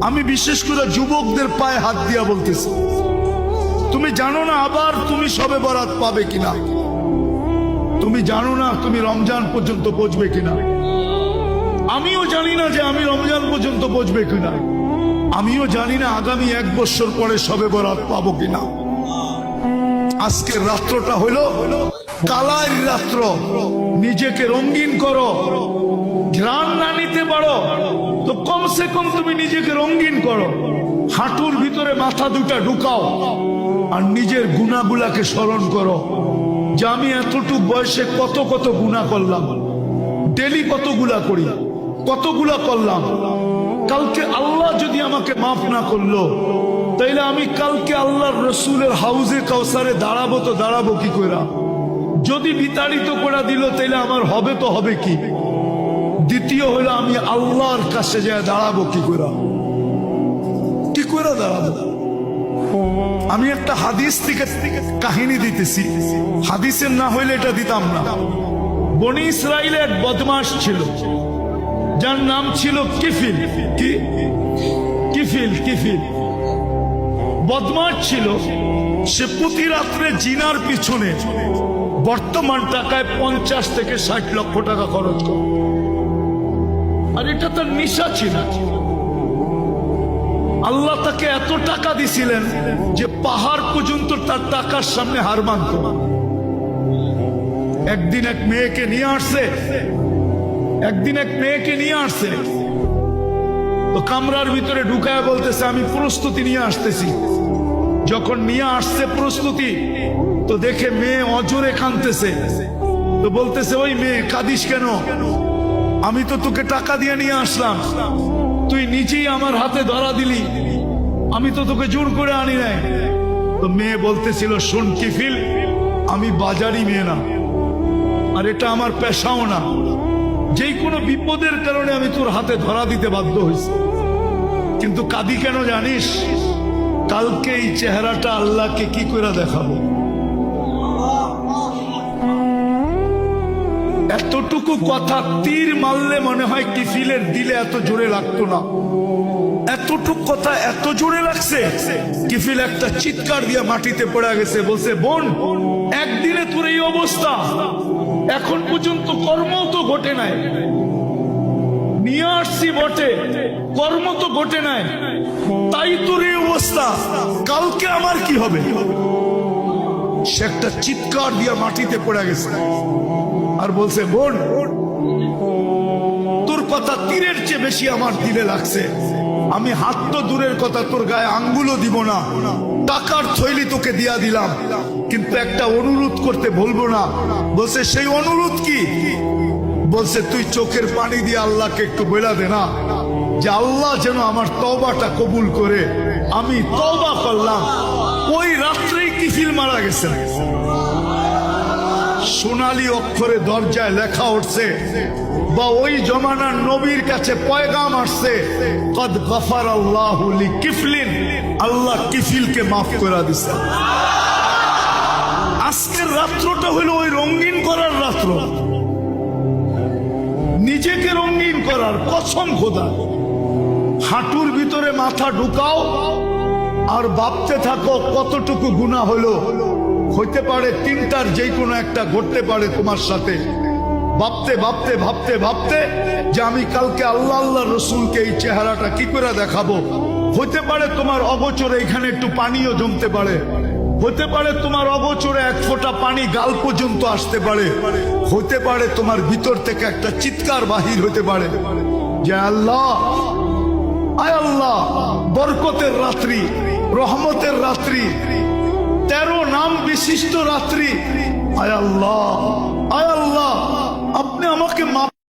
আমি বিশেষ করে যুবকদের পায়ে হাত দিয়া বলতেছি, তুমি জানো না আবার তুমি সবে বরাত পাবে কিনা, তুমি জানো না তুমি রমজান পর্যন্ত পৌঁছবে কিনা। আমিও জানি না যে আমি রমজান পর্যন্ত পৌঁছবে কিনা, আমিও জানি না আগামী 1 বছর পরে সবে বরাত পাবো কিনা। আজকের রাত্রটা হলো কালার রাত্র। নিজেকে রঙিন করো। ঘ্রাণ না নিতে পারো তো কমসে কম তুমি নিজেকে রঙিন করো। হাঁটুর ভিতরে মাথা দুটা ঢুকাও আর নিজের গুনাহগুলাকে স্মরণ করো যে আমি এতটুক বয়সে কত কত গুনাহ করলাম, ডেলি কতগুলা করি, কতগুলা করলাম। কালকে আল্লাহ যদি আমাকে মাফ না করলো তাইলে আমি কালকে আল্লাহর রসুলের হাউজে কাউসারে দাঁড়াবো তো দাঁড়াবো কি কইরা? যদি বিতাড়িত করে দিল তাইলে আমার হবে তো হবে কি? দ্বিতীয় হলো আমি আল্লাহর কাছে যায় দাঁড়াবো কি কইরা? কি কইরা দাঁড়াবো? আমি একটা হাদিস থেকে কাহিনী দিতেছি, হাদিসের না হইলে এটা দিতাম না। বনি ইসরাইলে এক বদমাশ ছিল যার নাম ছিল কিফিল। কি কিফিল? কিফিল বদমাশ ছিল। সে প্রতি রাত্রে জিনার পিছনে বর্তমান টাকায় 50 থেকে 60 লক্ষ টাকা খরচ করে। আর এটা তার নেশা ছিল। আল্লাহ তাকে এত টাকা দিছিলেন যে পাহাড় পর্যন্ত তার টাকার সামনে হার মানত। একদিন এক মেয়েকে নিয়ে আসছে, তো কামরার ভিতরে ঢুকায় বলতেছে আমি প্রস্তুতি নিয়ে আসতেছি। যখন নিয়ে আসছে প্রস্তুতি, তো দেখে মেয়ে অজরে কাঁদতেছে। তো বলতেছে ওই মেয়ে কাঁদিস কেন? আমি তো তোকে টাকা দিয়ে নিয়ে আসলাম, তুই নিজেই আমার হাতে ধরা দিলি, আমি তো তোকে জোর করে আনি নাই। তো মেয়ে বলতেছিল শোন কিফিল, আমি বাজারি মেয়ে না, আর এটা আমার পেশাও না। যে কোনো বিপদের কারণে আমি তোর হাতে ধরা দিতে বাধ্য হয়েছি, কিন্তু কাঁদি কেন জানিস? কালকে এই চেহারাটা আল্লাহকে কি করে দেখাবো। এতটুকু কথা তীর মারলে মনে হয় কিফিলের দিলে এত জোরে লাগতো না। এতটুকু কথা এত জোরে লাগছে, কিফিল একটা চিৎকার দিয়ে মাটিতে পড়ে গেছে। বলছে বোন, একদিনে তোর এই অবস্থা, এখন পর্যন্ত কর্ম তো ঘটে নাই। নিয়ে আসছি বটে, কর্ম তো ঘটে নাই, তাই তোর এই অবস্থা, কালকে আমার কি হবে? সে একটা চিৎকার দিয়ে মাটিতে পড়ে গেছে আর বলছে বোন, তোর কথা তীরের চেয়ে বেশি আমার দিলে লাগছে। আমি হাত তো দূরের কথা, তোর গায়ে আঙ্গুলও দিব না, টাকার থৈলি তোকে দিয়া দিলাম, কিন্তু একটা অনুরোধ করতে বলবো না। বলছে সেই অনুরোধ কি? বলছে তুই চোখের পানি দিয়ে আল্লাহকে একটু বলে দে না যে আল্লাহ যেন আমার তওবাটা কবুল করে। আমি তওবা করলাম। ওই রাত্রেই কিফিল মারা গেছে। সোনালী অক্ষরে দরজায় লেখা উঠছে, বা ওই জমানার নবীর কাছে পয়গাম আসছে, কদ গফারাল্লাহু লিকিফলিন, আল্লাহ কিফিলকে মাফ করে দিছে। আজকের রাত্রটা হলো ওই রঙিন করার রাত্র, নিজেকে রঙিন করার। কসম খোদা, হাঁটুর ভিতরে মাথা ঢুকাও আর ভাবতে থাকো কতটুকু গুনাহ হলো। হইতে পারে 3টার যে কোনো একটা ঘটতে পারে তোমার সাথে। ভাবতে ভাবতে ভাবতে ভাবতে যে আমি কালকে আল্লাহ আল্লাহ রসুলকে এই চেহারাটা কি করে দেখাবো। হইতে পারে তোমার অগোচরে এখানে একটু পানিও জমতে পারে, হতে পারে তোমার অগোচরে 1 ফোঁটা পানি গাল পর্যন্ত আসতে পারে, হতে পারে তোমার ভিতর থেকে একটা চিৎকার বাহির হতে পারে যে আল্লাহ, আয় আল্লাহ, বরকতের রাত্রি, রহমতের রাত্রি, 13 নাম বিশিষ্ট রাত্রি, আয় আল্লাহ, আয় আল্লাহ, আপনি আমাকে মাফ